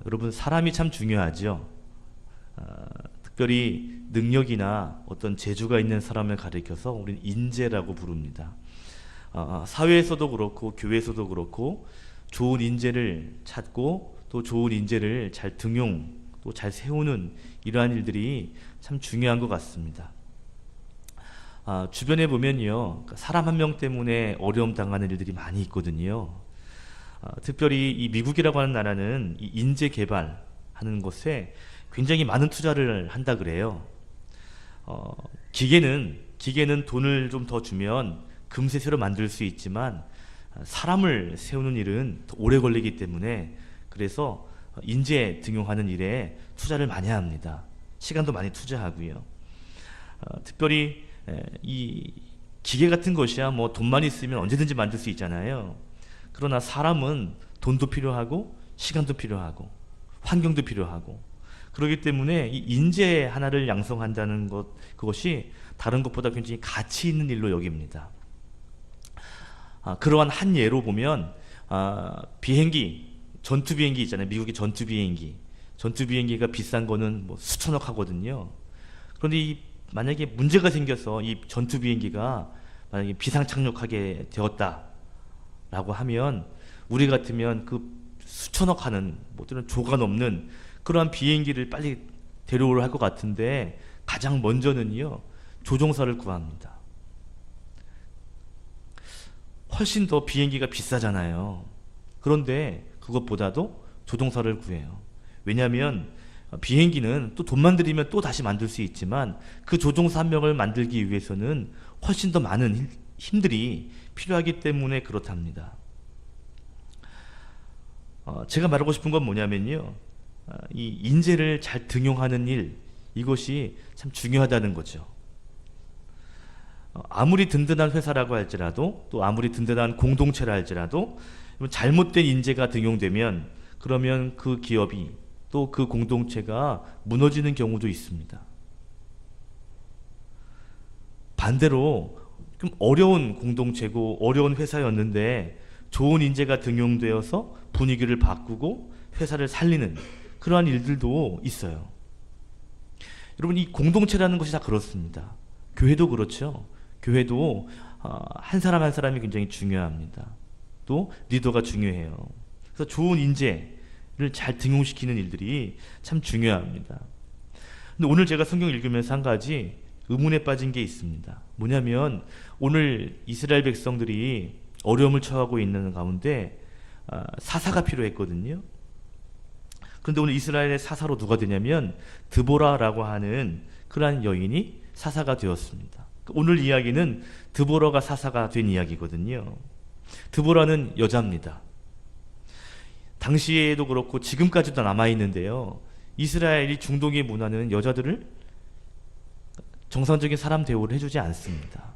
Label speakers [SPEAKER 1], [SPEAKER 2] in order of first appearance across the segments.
[SPEAKER 1] 여러분, 사람이 참 중요하죠. 특별히 능력이나 어떤 재주가 있는 사람을 가리켜서 우리는 인재라고 부릅니다. 사회에서도 그렇고 교회에서도 그렇고 좋은 인재를 찾고 또 좋은 인재를 잘 등용 또 잘 세우는 이러한 일들이 참 중요한 것 같습니다. 주변에 보면요, 사람 한 명 때문에 어려움 당하는 일들이 많이 있거든요. 특별히 이 미국이라고 하는 나라는 이 인재 개발하는 것에 굉장히 많은 투자를 한다 그래요. 기계는 돈을 좀 더 주면 금세 새로 만들 수 있지만 사람을 세우는 일은 더 오래 걸리기 때문에 그래서 인재 등용하는 일에 투자를 많이 합니다. 시간도 많이 투자하고요. 특별히 이 기계 같은 것이야 뭐 돈만 있으면 언제든지 만들 수 있잖아요. 그러나 사람은 돈도 필요하고 시간도 필요하고 환경도 필요하고 그렇기 때문에 이 인재 하나를 양성한다는 것, 그것이 다른 것보다 굉장히 가치 있는 일로 여깁니다. 그러한 한 예로 보면 비행기, 전투 비행기 있잖아요. 미국의 전투 비행기가 비싼 거는 뭐 수천억 하거든요. 그런데 만약에 문제가 생겨서 이 전투 비행기가 만약에 비상 착륙하게 되었다라고 하면 우리 같으면 그 수천억 하는 뭐 또는 조가 넘는 그러한 비행기를 빨리 데려오려 할 것 같은데 가장 먼저는요 조종사를 구합니다. 훨씬 더 비행기가 비싸잖아요. 그런데 그것보다도 조종사를 구해요. 왜냐하면 비행기는 또 돈만 들이면 또 다시 만들 수 있지만 그 조종사 한 명을 만들기 위해서는 훨씬 더 많은 힘들이 필요하기 때문에 그렇답니다. 제가 말하고 싶은 건 뭐냐면요, 이 인재를 잘 등용하는 일, 이것이 참 중요하다는 거죠. 아무리 든든한 회사라고 할지라도 또 아무리 든든한 공동체라 할지라도 잘못된 인재가 등용되면 그러면 그 기업이 또 그 공동체가 무너지는 경우도 있습니다. 반대로 좀 어려운 공동체고 어려운 회사였는데 좋은 인재가 등용되어서 분위기를 바꾸고 회사를 살리는 그러한 일들도 있어요. 여러분, 이 공동체라는 것이 다 그렇습니다. 교회도 그렇죠. 교회도 한 사람 한 사람이 굉장히 중요합니다. 또 리더가 중요해요. 그래서 좋은 인재를 잘 등용시키는 일들이 참 중요합니다. 근데 오늘 제가 성경 읽으면서 한 가지 의문에 빠진 게 있습니다. 뭐냐면 오늘 이스라엘 백성들이 어려움을 처하고 있는 가운데 사사가 필요했거든요. 그런데 오늘 이스라엘의 사사로 누가 되냐면 드보라라고 하는 그러한 여인이 사사가 되었습니다. 오늘 이야기는 드보라가 사사가 된 이야기거든요. 드보라는 여자입니다. 당시에도 그렇고 지금까지도 남아있는데요, 이스라엘이 중동의 문화는 여자들을 정상적인 사람 대우를 해주지 않습니다.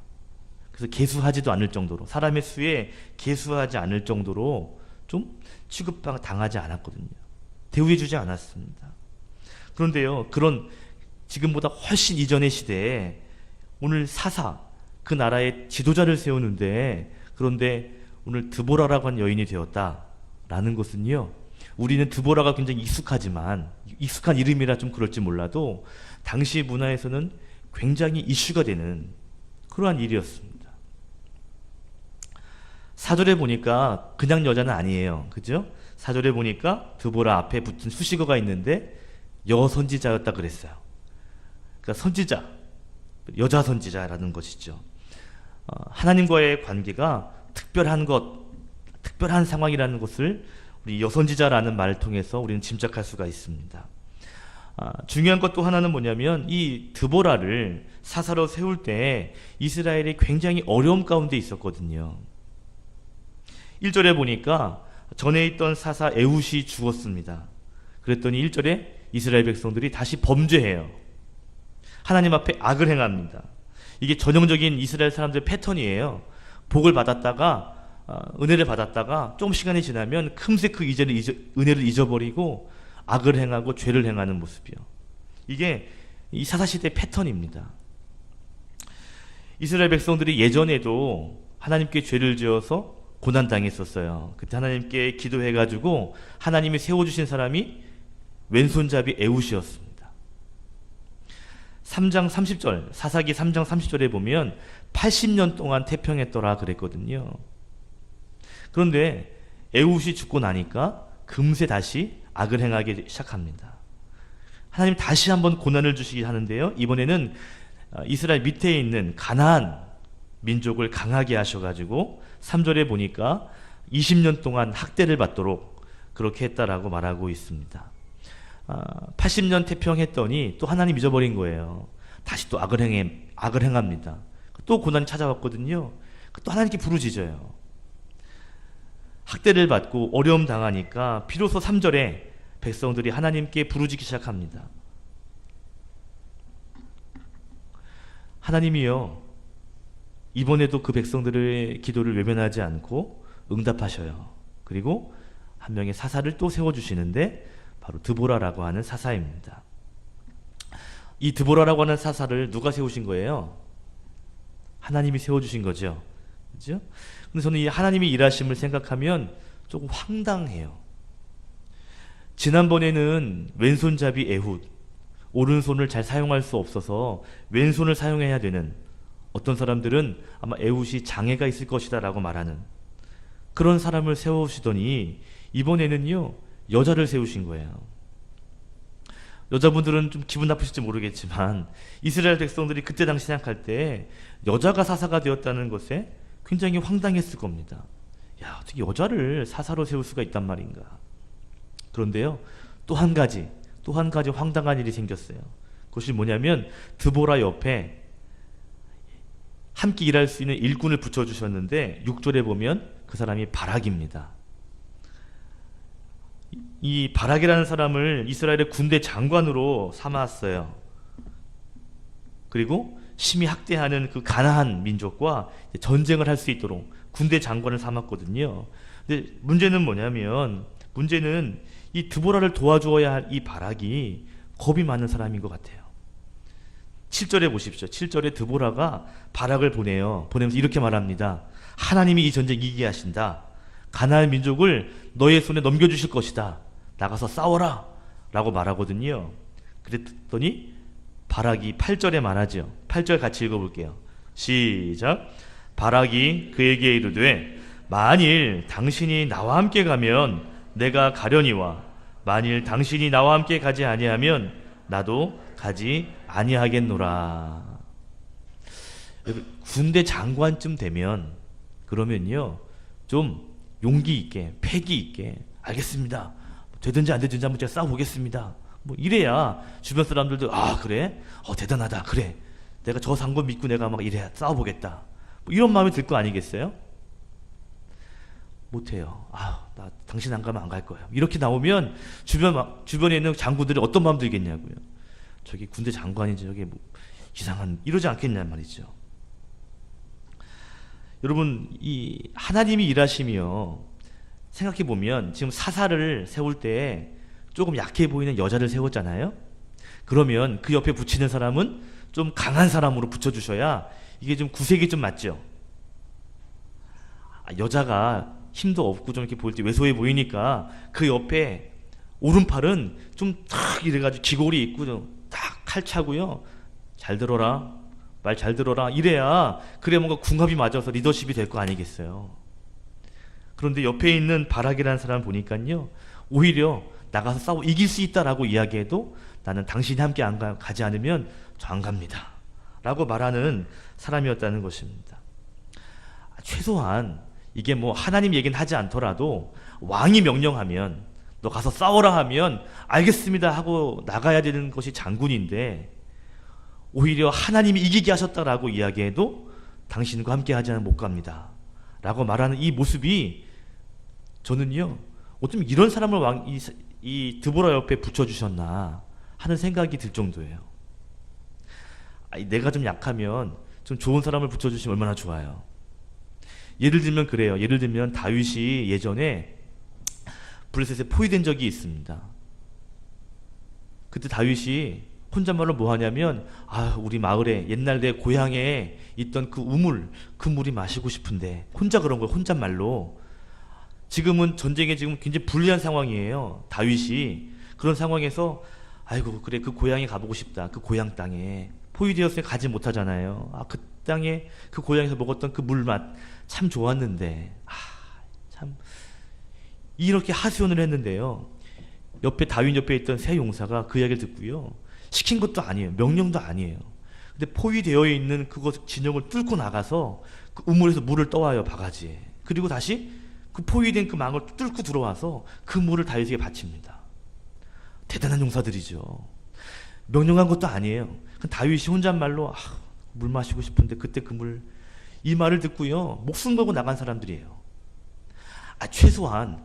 [SPEAKER 1] 그래서 계수하지도 않을 정도로, 사람의 수에 계수하지 않을 정도로 좀 취급당하지 않았거든요. 대우해주지 않았습니다. 그런데요, 그런 지금보다 훨씬 이전의 시대에 오늘 사사, 그 나라의 지도자를 세우는데, 그런데 오늘 드보라라고 한 여인이 되었다라는 것은요, 우리는 드보라가 굉장히 익숙한 이름이라 좀 그럴지 몰라도 당시 문화에서는 굉장히 이슈가 되는 그러한 일이었습니다. 4절에 보니까 그냥 여자는 아니에요. 그죠? 4절에 보니까 드보라 앞에 붙은 수식어가 있는데 여선지자였다 그랬어요. 그러니까 선지자, 여자 선지자라는 것이죠. 하나님과의 관계가 특별한 상황이라는 것을 우리 여선지자라는 말을 통해서 우리는 짐작할 수가 있습니다. 중요한 것 또 하나는 뭐냐면 이 드보라를 사사로 세울 때 이스라엘이 굉장히 어려움 가운데 있었거든요. 1절에 보니까 전에 있던 사사 에훗이 죽었습니다. 그랬더니 1절에 이스라엘 백성들이 다시 범죄해요. 하나님 앞에 악을 행합니다. 이게 전형적인 이스라엘 사람들의 패턴이에요. 복을 받았다가 은혜를 받았다가 좀 시간이 지나면 금세 그 은혜를 잊어버리고 악을 행하고 죄를 행하는 모습이요. 이게 이 사사시대 패턴입니다. 이스라엘 백성들이 예전에도 하나님께 죄를 지어서 고난당했었어요. 그때 하나님께 기도해가지고 하나님이 세워주신 사람이 왼손잡이 에훗이었습니다. 3장 30절, 사사기 3장 30절에 보면 80년 동안 태평했더라 그랬거든요. 그런데 에훗이 죽고 나니까 금세 다시 악을 행하기 시작합니다. 하나님 다시 한번 고난을 주시기 하는데요. 이번에는 이스라엘 밑에 있는 가나안 민족을 강하게 하셔가지고 3절에 보니까 20년 동안 학대를 받도록 그렇게 했다라고 말하고 있습니다. 80년 태평했더니 또 하나님 잊어버린 거예요. 다시 또 악을 행합니다. 또 고난이 찾아왔거든요. 또 하나님께 부르짖어요. 학대를 받고 어려움 당하니까 비로소 3절에 백성들이 하나님께 부르짖기 시작합니다. 하나님이요, 이번에도 그 백성들의 기도를 외면하지 않고 응답하셔요. 그리고 한 명의 사사를 또 세워주시는데 바로 드보라라고 하는 사사입니다. 이 드보라라고 하는 사사를 누가 세우신 거예요? 하나님이 세워주신 거죠. 그죠? 근데 저는 이 하나님이 일하심을 생각하면 조금 황당해요. 지난번에는 왼손잡이 에훗, 오른손을 잘 사용할 수 없어서 왼손을 사용해야 되는, 어떤 사람들은 아마 에훗이 장애가 있을 것이다 라고 말하는 그런 사람을 세우시더니 이번에는요, 여자를 세우신 거예요. 여자분들은 좀 기분 나쁘실지 모르겠지만 이스라엘 백성들이 그때 당시 생각할 때 여자가 사사가 되었다는 것에 굉장히 황당했을 겁니다. 야, 어떻게 여자를 사사로 세울 수가 있단 말인가. 그런데요, 또 한 가지 황당한 일이 생겼어요. 그것이 뭐냐면 드보라 옆에 함께 일할 수 있는 일꾼을 붙여주셨는데 6절에 보면 그 사람이 바락입니다. 이 바락이라는 사람을 이스라엘의 군대 장관으로 삼았어요. 그리고 심히 학대하는 그 가나안 민족과 전쟁을 할 수 있도록 군대 장관을 삼았거든요. 근데 문제는 뭐냐면, 문제는 이 드보라를 도와주어야 할 이 바락이 겁이 많은 사람인 것 같아요. 7절에 보십시오. 7절에 드보라가 바락을 보내요. 보내면서 이렇게 말합니다. 하나님이 이 전쟁 이기게 하신다. 가나안 민족을 너의 손에 넘겨주실 것이다. 나가서 싸워라 라고 말하거든요. 그랬더니 바락이 8절에 말하죠. 8절 같이 읽어볼게요. 시작. 바락이 그에게 이르되 만일 당신이 나와 함께 가면 내가 가려니와 만일 당신이 나와 함께 가지 아니하면 나도 가지 아니하겠노라. 군대 장관쯤 되면 그러면요, 좀 용기 있게, 패기 있게, 알겠습니다, 되든지 안 되든지 한번 제가 싸워보겠습니다, 뭐 이래야 주변 사람들도 아 그래? 대단하다, 그래, 내가 저 상관 믿고 내가 막 이래 싸워보겠다, 뭐 이런 마음이 들 거 아니겠어요? 못해요. 나 당신 안 가면 안 갈 거예요. 이렇게 나오면 주변에 있는 장군들이 어떤 마음 들겠냐고요. 저기 군대 장관이지, 저게 뭐 이상한, 이러지 않겠냐 말이죠. 여러분, 이 하나님이 일하시며 생각해 보면 지금 사사를 세울 때 조금 약해 보이는 여자를 세웠잖아요. 그러면 그 옆에 붙이는 사람은 좀 강한 사람으로 붙여주셔야 이게 좀 구색이 좀 맞죠. 여자가 힘도 없고 좀 이렇게 보일 때 왜소해 보이니까 그 옆에 오른팔은 좀 탁 이래가지고 기골이 있고 좀 딱 칼 차고요. 잘 들어라, 말 잘 들어라, 이래야 그래 뭔가 궁합이 맞아서 리더십이 될 거 아니겠어요. 그런데 옆에 있는 바락이라는 사람 보니까요, 오히려 나가서 싸워 이길 수 있다라고 이야기해도 나는 당신이 함께 가지 않으면 저 안 갑니다 라고 말하는 사람이었다는 것입니다. 최소한 이게 뭐 하나님 얘기는 하지 않더라도 왕이 명령하면 너 가서 싸워라 하면 알겠습니다 하고 나가야 되는 것이 장군인데, 오히려 하나님이 이기게 하셨다라고 이야기해도 당신과 함께 하지 않으면 못 갑니다 라고 말하는 이 모습이, 저는요, 어쩌면 이런 사람을 이 드보라 옆에 붙여주셨나 하는 생각이 들 정도예요. 내가 좀 약하면 좀 좋은 사람을 붙여주시면 얼마나 좋아요. 예를 들면 그래요. 예를 들면 다윗이 예전에 블레셋에 포위된 적이 있습니다. 그때 다윗이 혼잣말로 뭐 하냐면, 우리 마을에 옛날 내 고향에 있던 그 우물, 그 물이 마시고 싶은데, 혼자 그런 거예요. 혼잣말로. 지금은 전쟁에 지금 굉장히 불리한 상황이에요. 다윗이 그런 상황에서 아이고 그래 그 고향에 가보고 싶다. 그 고향 땅에 포위되었으니 가지 못하잖아요. 그 땅에 그 고향에서 먹었던 그 물맛 참 좋았는데 참 이렇게 하소연을 했는데요. 옆에 다윈 옆에 있던 세 용사가 그 이야기를 듣고요. 시킨 것도 아니에요. 명령도 아니에요. 근데 포위되어 있는 그것 진영을 뚫고 나가서 그 우물에서 물을 떠와요. 바가지에. 그리고 다시 그 포위된 그 망을 뚫고 들어와서 그 물을 다윗에게 바칩니다. 대단한 용사들이죠. 명령한 것도 아니에요. 다윗이 혼잣말로 물 마시고 싶은데 그때 그 물, 이 말을 듣고요. 목숨 걸고 나간 사람들이에요. 최소한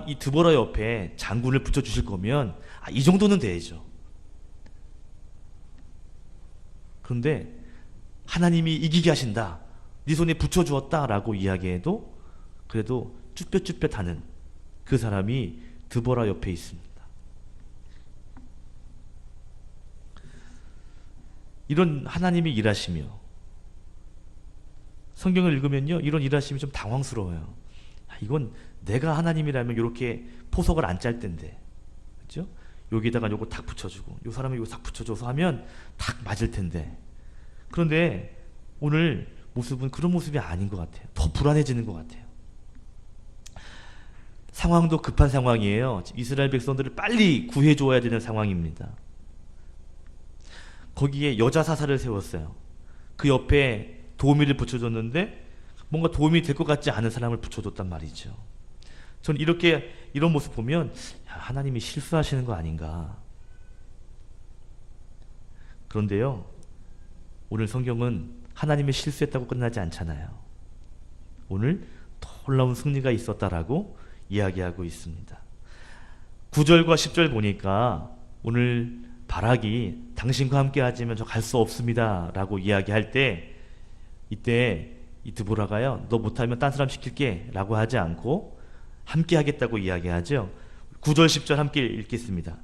[SPEAKER 1] 이 드보라 옆에 장군을 붙여주실 거면 이 정도는 돼야죠. 그런데 하나님이 이기게 하신다. 네 손에 붙여주었다 라고 이야기해도 그래도 쭈뼛쭈뼛하는 그 사람이 드보라 옆에 있습니다. 이런 하나님이 일하시며 성경을 읽으면요. 이런 일하심이 좀 당황스러워요. 이건 내가 하나님이라면 이렇게 포석을 안 짤 텐데. 그렇죠? 여기다가 요거 탁 붙여주고 요 사람이 요거 탁 붙여줘서 하면 탁 맞을 텐데. 그런데 오늘 모습은 그런 모습이 아닌 것 같아요. 더 불안해지는 것 같아요. 상황도 급한 상황이에요. 이스라엘 백성들을 빨리 구해줘야 되는 상황입니다. 거기에 여자 사사를 세웠어요. 그 옆에 도우미를 붙여줬는데 뭔가 도움이 될 것 같지 않은 사람을 붙여줬단 말이죠. 저는 이런 모습 보면 하나님이 실수하시는 거 아닌가. 그런데요. 오늘 성경은 하나님이 실수했다고 끝나지 않잖아요. 오늘 놀라운 승리가 있었다라고 이야기하고 있습니다. 9절과 10절 보니까 오늘 바락이 당신과 함께 하지면 저 갈 수 없습니다 라고 이야기할 때 이때 이 드보라가요 너 못하면 딴 사람 시킬게 라고 하지 않고 함께 하겠다고 이야기하죠. 9절 10절 함께 읽겠습니다.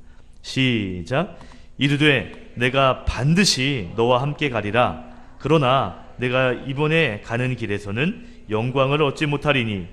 [SPEAKER 1] 시작. 이르되 내가 반드시 너와 함께 가리라. 그러나 내가 이번에 가는 길에서는 영광을 얻지 못하리니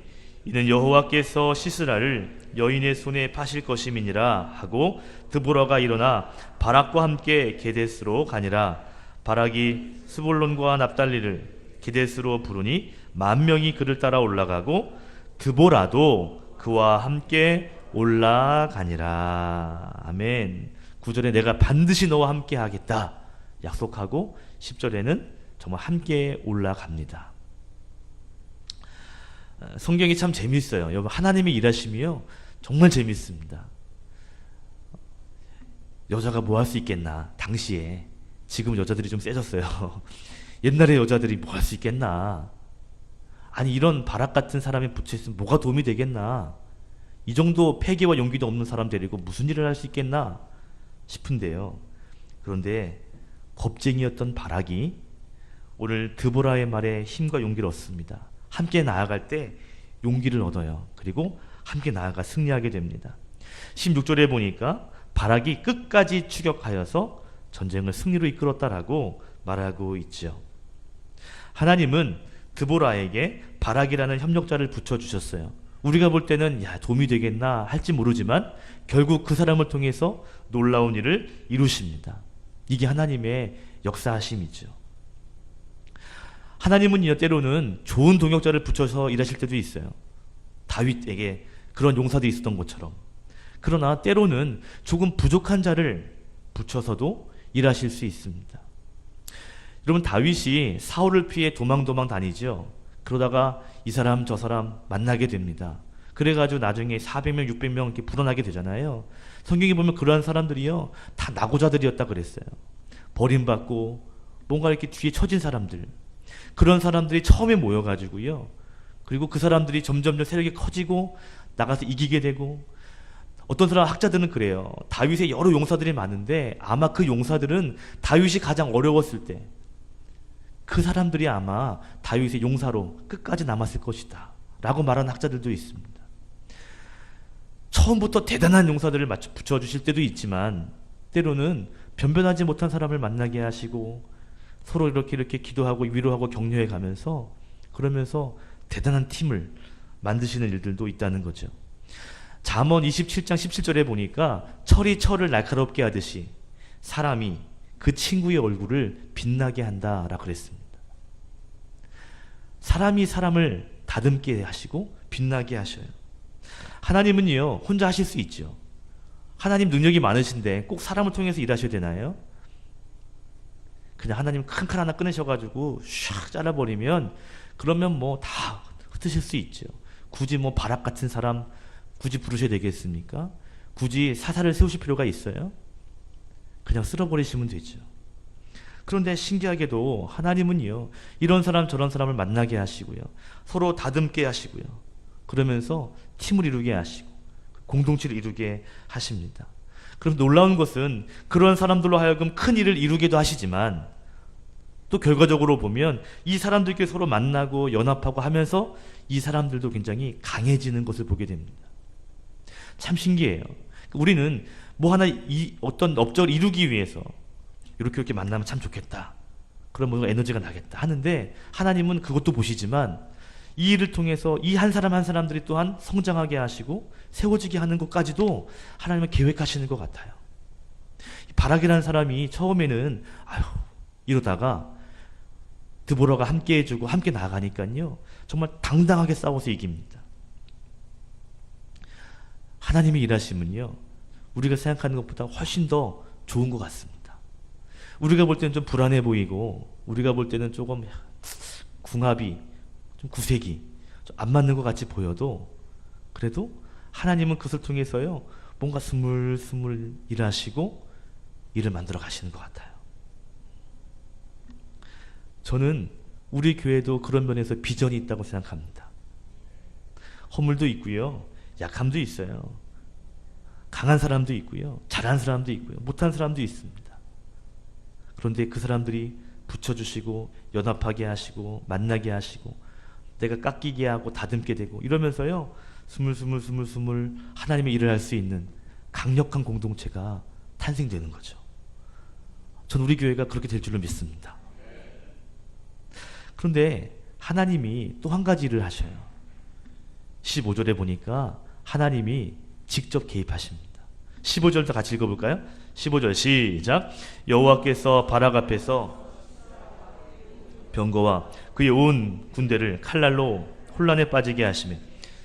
[SPEAKER 1] 이는 여호와께서 시스라를 여인의 손에 파실 것임이니라 하고 드보라가 일어나 바락과 함께 게데스로 가니라. 바락이 스볼론과 납달리를 게데스로 부르니 10,000명이 그를 따라 올라가고 드보라도 그와 함께 올라가니라. 아멘. 9절에 내가 반드시 너와 함께 하겠다 약속하고 10절에는 정말 함께 올라갑니다. 성경이 참 재밌어요. 여러분 하나님의 일하심이요 정말 재밌습니다. 여자가 뭐 할 수 있겠나. 당시에 지금 여자들이 좀 세졌어요. 옛날에 여자들이 뭐 할 수 있겠나. 아니 이런 바락 같은 사람이 붙여있으면 뭐가 도움이 되겠나. 이 정도 패기와 용기도 없는 사람 데리고 무슨 일을 할 수 있겠나 싶은데요. 그런데 겁쟁이였던 바락이 오늘 드보라의 말에 힘과 용기를 얻습니다. 함께 나아갈 때 용기를 얻어요. 그리고 함께 나아가 승리하게 됩니다. 16절에 보니까 바락이 끝까지 추격하여서 전쟁을 승리로 이끌었다라고 말하고 있죠. 하나님은 드보라에게 바락이라는 협력자를 붙여주셨어요. 우리가 볼 때는 도움이 되겠나 할지 모르지만 결국 그 사람을 통해서 놀라운 일을 이루십니다. 이게 하나님의 역사하심이죠. 하나님은 때로는 좋은 동역자를 붙여서 일하실 때도 있어요. 다윗에게 그런 용사도 있었던 것처럼. 그러나 때로는 조금 부족한 자를 붙여서도 일하실 수 있습니다. 여러분 다윗이 사울을 피해 도망 다니죠. 그러다가 이 사람 저 사람 만나게 됩니다. 그래가지고 나중에 400명 600명 이렇게 불어나게 되잖아요. 성경에 보면 그러한 사람들이요 다 낙오자들이었다 그랬어요. 버림받고 뭔가 이렇게 뒤에 처진 사람들, 그런 사람들이 처음에 모여가지고요. 그리고 그 사람들이 점점 세력이 커지고 나가서 이기게 되고, 어떤 사람 학자들은 그래요. 다윗의 여러 용사들이 많은데 아마 그 용사들은 다윗이 가장 어려웠을 때 그 사람들이 아마 다윗의 용사로 끝까지 남았을 것이다 라고 말하는 학자들도 있습니다. 처음부터 대단한 용사들을 붙여주실 때도 있지만 때로는 변변하지 못한 사람을 만나게 하시고 서로 이렇게 기도하고 위로하고 격려해 가면서 그러면서 대단한 팀을 만드시는 일들도 있다는 거죠. 잠언 27장 17절에 보니까 철이 철을 날카롭게 하듯이 사람이 그 친구의 얼굴을 빛나게 한다라고 그랬습니다. 사람이 사람을 다듬게 하시고 빛나게 하셔요. 하나님은요, 혼자 하실 수 있죠. 하나님 능력이 많으신데 꼭 사람을 통해서 일하셔야 되나요? 그냥 하나님 큰 칼 하나 꺼내셔가지고 샥 잘라버리면 그러면 뭐 다 흩으실 수 있죠. 굳이 뭐 바락 같은 사람 굳이 부르셔야 되겠습니까? 굳이 사사를 세우실 필요가 있어요? 그냥 쓸어버리시면 되죠. 그런데 신기하게도 하나님은요, 이런 사람 저런 사람을 만나게 하시고요, 서로 다듬게 하시고요, 그러면서 팀을 이루게 하시고 공동체를 이루게 하십니다. 그럼 놀라운 것은 그런 사람들로 하여금 큰 일을 이루게도 하시지만 또 결과적으로 보면 이 사람들끼리 서로 만나고 연합하고 하면서 이 사람들도 굉장히 강해지는 것을 보게 됩니다. 참 신기해요. 우리는 뭐 하나 어떤 업적을 이루기 위해서 이렇게 만나면 참 좋겠다, 그럼 뭔가 에너지가 나겠다 하는데, 하나님은 그것도 보시지만 이 일을 통해서 이 한 사람 한 사람들이 또한 성장하게 하시고 세워지게 하는 것까지도 하나님은 계획하시는 것 같아요. 바락이라는 사람이 처음에는 이러다가 드보라가 함께 해주고 함께 나아가니까요, 정말 당당하게 싸워서 이깁니다. 하나님이 일하시면요, 우리가 생각하는 것보다 훨씬 더 좋은 것 같습니다. 우리가 볼 때는 좀 불안해 보이고, 우리가 볼 때는 조금 궁합이 좀 구색이 좀 안 맞는 것 같이 보여도, 그래도 하나님은 그것을 통해서요, 뭔가 스물스물 일하시고 일을 만들어 가시는 것 같아요. 저는 우리 교회도 그런 면에서 비전이 있다고 생각합니다. 허물도 있고요, 약함도 있어요. 강한 사람도 있고요, 잘한 사람도 있고요, 못한 사람도 있습니다. 그런데 그 사람들이 붙여주시고 연합하게 하시고 만나게 하시고 내가 깎이게 하고 다듬게 되고 이러면서요, 스물스물 하나님의 일을 할 수 있는 강력한 공동체가 탄생되는 거죠. 전 우리 교회가 그렇게 될 줄로 믿습니다. 그런데 하나님이 또 한 가지 일을 하셔요. 15절에 보니까 하나님이 직접 개입하십니다. 15절도 같이 읽어볼까요? 15절 시작. 여호와께서 바락 앞에서 병거와 그의 온 군대를 칼날로 혼란에 빠지게 하시며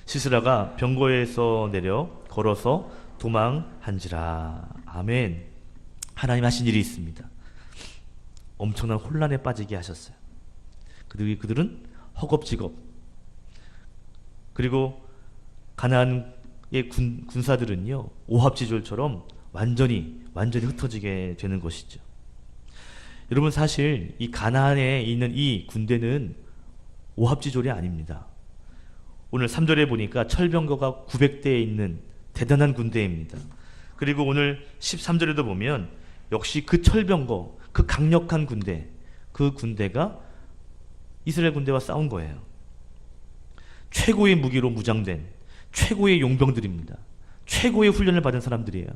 [SPEAKER 1] 시스라가 병거에서 내려 걸어서 도망한지라. 아멘. 하나님 하신 일이 있습니다. 엄청난 혼란에 빠지게 하셨어요. 그들은 허겁지겁, 그리고 가나안의 군사들은요, 오합지졸처럼 완전히 흩어지게 되는 것이죠. 여러분, 사실 이 가나안에 있는 이 군대는 오합지졸이 아닙니다. 오늘 3절에 보니까 철병거가 900대에 있는 대단한 군대입니다. 그리고 오늘 13절에도 보면 역시 그 철병거, 그 강력한 군대, 그 군대가 이스라엘 군대와 싸운 거예요. 최고의 무기로 무장된 최고의 용병들입니다. 최고의 훈련을 받은 사람들이에요.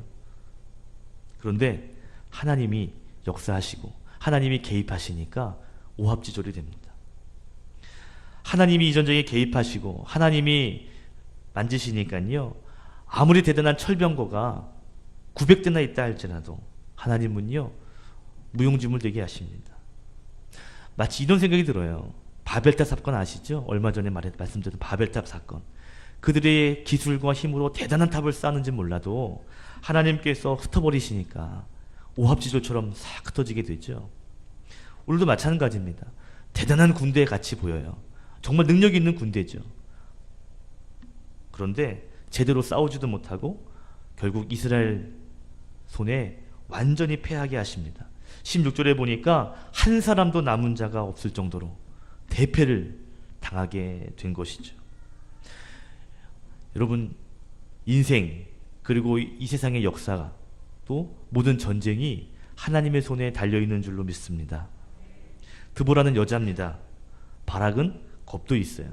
[SPEAKER 1] 그런데 하나님이 역사하시고 하나님이 개입하시니까 오합지졸이 됩니다. 하나님이 이 전쟁에 개입하시고 하나님이 만지시니까요, 아무리 대단한 철병거가 900대나 있다 할지라도 하나님은요, 무용지물 되게 하십니다. 마치 이런 생각이 들어요. 바벨탑 사건 아시죠? 얼마 전에 말씀드린 바벨탑 사건. 그들의 기술과 힘으로 대단한 탑을 쌓는지 몰라도 하나님께서 흩어버리시니까 오합지졸처럼 싹 흩어지게 되죠. 오늘도 마찬가지입니다. 대단한 군대 같이 보여요. 정말 능력 있는 군대죠. 그런데 제대로 싸우지도 못하고 결국 이스라엘 손에 완전히 패하게 하십니다. 16절에 보니까 한 사람도 남은 자가 없을 정도로 대패를 당하게 된 것이죠. 여러분, 인생 그리고 이 세상의 역사가 또 모든 전쟁이 하나님의 손에 달려있는 줄로 믿습니다. 드보라는 여자입니다. 바락은 겁도 있어요.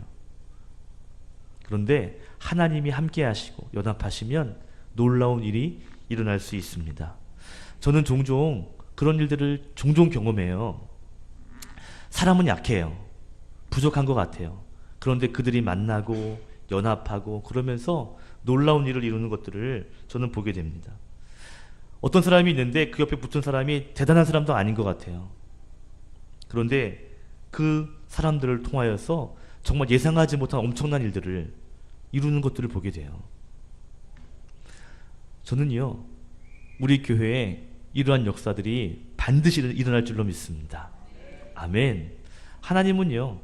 [SPEAKER 1] 그런데 하나님이 함께 하시고 연합하시면 놀라운 일이 일어날 수 있습니다. 저는 종종 그런 일들을 종종 경험해요. 사람은 약해요. 부족한 것 같아요. 그런데 그들이 만나고 연합하고 그러면서 놀라운 일을 이루는 것들을 저는 보게 됩니다. 어떤 사람이 있는데 그 옆에 붙은 사람이 대단한 사람도 아닌 것 같아요. 그런데 그 사람들을 통하여서 정말 예상하지 못한 엄청난 일들을 이루는 것들을 보게 돼요. 저는요, 우리 교회에 이러한 역사들이 반드시 일어날 줄로 믿습니다. 아멘. 하나님은요,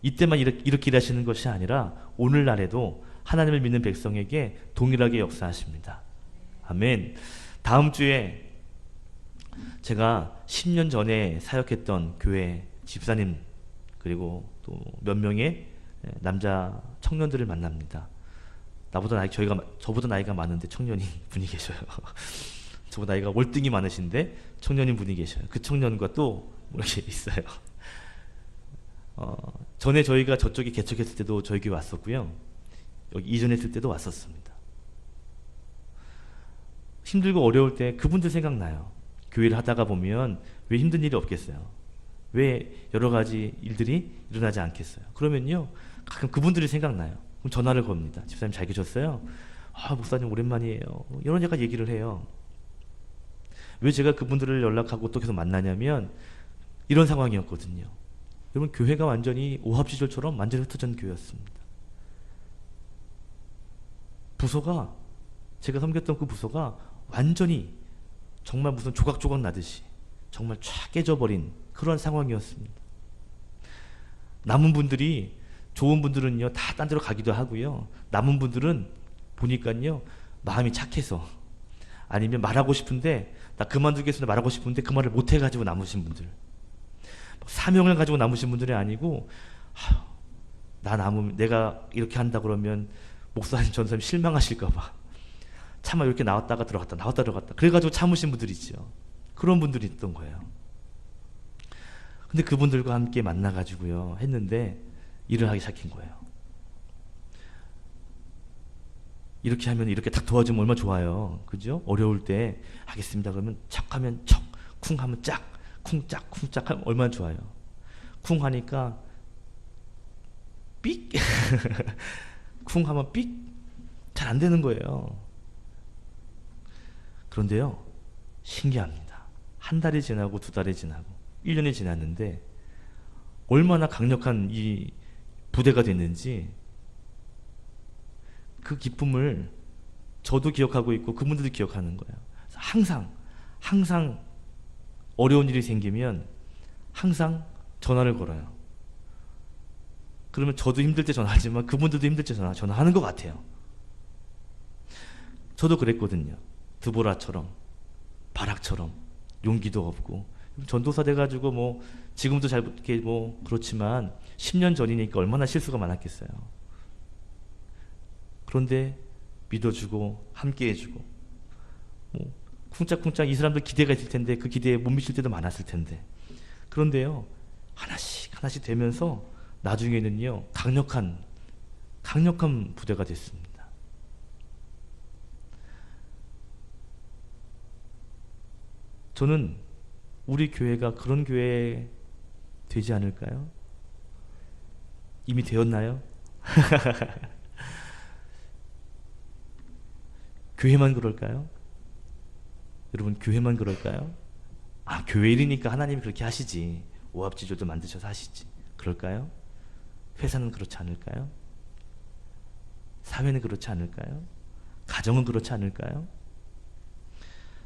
[SPEAKER 1] 이때만 이렇게 일하시는 것이 아니라 오늘날에도 하나님을 믿는 백성에게 동일하게 역사하십니다. 아멘. 다음 주에 제가 10년 전에 사역했던 교회 집사님 그리고 또 몇 명의 남자 청년들을 만납니다. 저보다 나이가 많은데 청년인 분이 계셔요. 저보다 나이가 월등히 많으신데 청년인 분이 계셔요. 그 청년과 또 이렇게 있어요. 전에 저희가 저쪽에 개척했을 때도 저희 교회 왔었고요. 여기 이전했을 때도 왔었습니다. 힘들고 어려울 때 그분들 생각나요. 교회를 하다가 보면 왜 힘든 일이 없겠어요? 왜 여러 가지 일들이 일어나지 않겠어요? 그러면요, 가끔 그분들이 생각나요. 그럼 전화를 겁니다. 집사님 잘 계셨어요? 목사님 오랜만이에요. 이런 제가 얘기를 해요. 왜 제가 그분들을 연락하고 또 계속 만나냐면 이런 상황이었거든요. 여러분, 교회가 완전히 오합지졸처럼 완전히 흩어진 교회였습니다. 부서가, 제가 섬겼던 그 부서가 완전히 정말 무슨 조각조각 나듯이 정말 쫙 깨져버린 그런 상황이었습니다. 남은 분들이, 좋은 분들은요 다 딴 데로 가기도 하고요, 남은 분들은 보니까요 마음이 착해서, 아니면 말하고 싶은데 나 그만두겠습니다 말하고 싶은데 그 말을 못 해가지고 남으신 분들, 사명을 가지고 남으신 분들이 아니고, 내가 이렇게 한다 그러면 목사님 전사님 실망하실까봐 차마 이렇게 나왔다가 들어갔다 그래가지고 참으신 분들이 있죠. 그런 분들이 있던 거예요. 근데 그분들과 함께 만나가지고요 했는데 일을 하기 시작한 거예요. 이렇게 하면 이렇게 딱 도와주면 얼마나 좋아요. 그죠? 어려울 때 하겠습니다 그러면 척 하면 척, 쿵 하면 짝, 쿵짝 쿵짝 하면 얼마나 좋아요. 쿵 하니까 삑 쿵 하면 삑, 잘 안 되는 거예요. 그런데요, 신기합니다. 한 달이 지나고 두 달이 지나고 1년이 지났는데 얼마나 강력한 이 부대가 됐는지, 그 기쁨을 저도 기억하고 있고 그분들도 기억하는 거예요. 항상 어려운 일이 생기면 항상 전화를 걸어요. 그러면 저도 힘들 때 전화하지만 그분들도 힘들 때 전화하는 것 같아요. 저도 그랬거든요. 드보라처럼, 바락처럼 용기도 없고, 전도사 돼가지고 지금도 잘 이렇게 그렇지만 10년 전이니까 얼마나 실수가 많았겠어요. 그런데 믿어주고 함께 해주고, 쿵짝쿵짝 이 사람들 기대가 있을 텐데 그 기대에 못 미칠 때도 많았을 텐데, 그런데요 하나씩 되면서 나중에는요 강력한 부대가 됐습니다. 저는 우리 교회가 그런 교회 되지 않을까요? 이미 되었나요? 교회만 그럴까요? 여러분, 교회만 그럴까요? 교회 일이니까 하나님이 그렇게 하시지, 오합지졸도 만드셔서 하시지, 그럴까요? 회사는 그렇지 않을까요? 사회는 그렇지 않을까요? 가정은 그렇지 않을까요?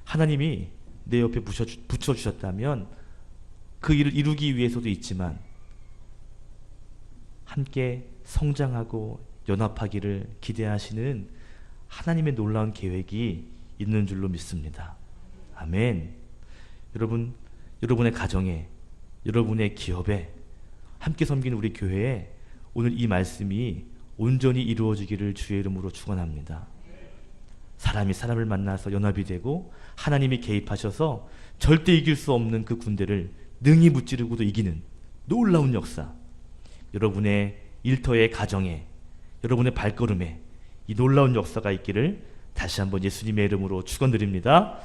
[SPEAKER 1] 하나님이 내 옆에 붙여주셨다면 그 일을 이루기 위해서도 있지만 함께 성장하고 연합하기를 기대하시는 하나님의 놀라운 계획이 있는 줄로 믿습니다. 아멘. 여러분, 여러분의 가정에, 여러분의 기업에, 함께 섬기는 우리 교회에 오늘 이 말씀이 온전히 이루어지기를 주의 이름으로 축원합니다. 사람이 사람을 만나서 연합이 되고 하나님이 개입하셔서 절대 이길 수 없는 그 군대를 능히 무찌르고도 이기는 놀라운 역사, 여러분의 일터의 가정에, 여러분의 발걸음에 이 놀라운 역사가 있기를 다시 한번 예수님의 이름으로 축원드립니다.